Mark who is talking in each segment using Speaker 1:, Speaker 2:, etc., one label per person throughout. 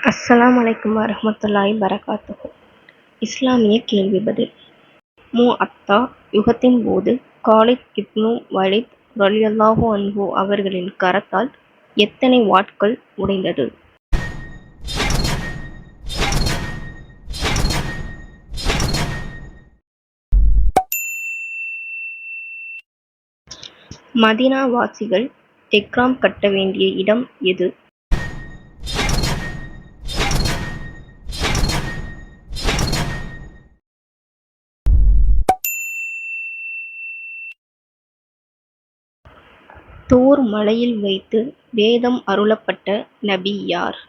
Speaker 1: அஸ்ஸலாமு அலைக்கும் வரஹ்மத்துல்லாஹி வரகாத்துஹு. இஸ்லாமிய கேள்வி பதில். முஅத்தா யுகத்தின் போது காலித் இப்னு வலீத் ரலியல்லாஹு அன்ஹு அவர்களின் கரத்தால் எத்தனை வாட்கள் உடைந்தது? மதீனா வாசிகள் இஹ்ராம் கட்ட வேண்டிய இடம் எது? தூர் மலையில் வைத்து வேதம் அருளப்பட்ட நபி யார்?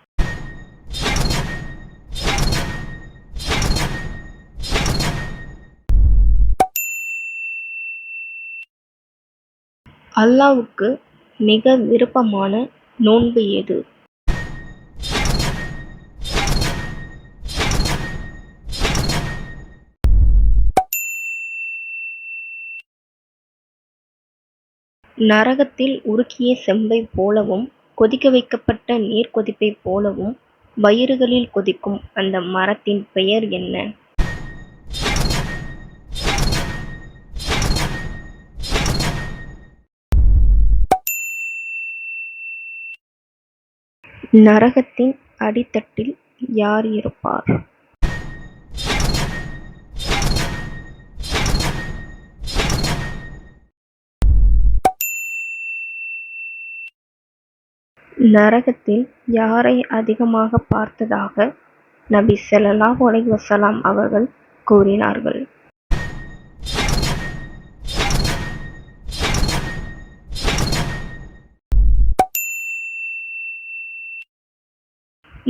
Speaker 1: அல்லாஹ்வுக்கு மிக விருப்பமான நோன்பு எது? நரகத்தில் உருக்கிய செம்பைப் போலவும் கொதிக்க வைக்கப்பட்ட நீர் கொதிப்பைப் போலவும் வயிறுகளில் கொதிக்கும் அந்த மரத்தின் பெயர் என்ன? நரகத்தின் அடித்தட்டில் யார் இருப்பார்? நரகத்தில் யாரை அதிகமாக பார்த்ததாக நபி ஸல்லல்லாஹு அலைஹி வஸல்லம் அவர்கள் கூறினார்கள்?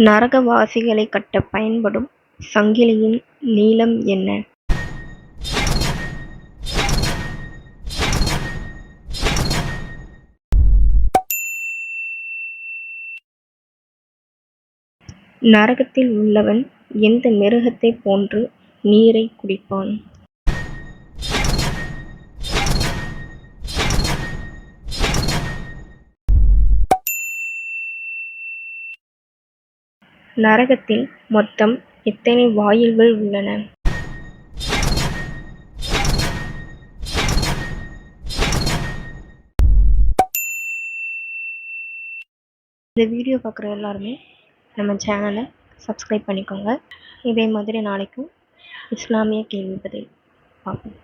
Speaker 1: நரகவாசிகளை கட்ட பயன்படும் சங்கிலியின் நீளம் என்ன? நரகத்தில் உள்ளவன் எந்த மிருகத்தைப் போன்று நீரை குடிப்பான்? நரகத்தில் மொத்தம் எத்தனை வாயில்கள் உள்ளன? இந்த வீடியோ பார்க்குற எல்லாருமே நம்ம சேனலை சப்ஸ்கிரைப் பண்ணிக்கோங்க. இதே மாதிரி நாளைக்கும் இஸ்லாமிய கேள்வி பதில் பார்ப்போம்.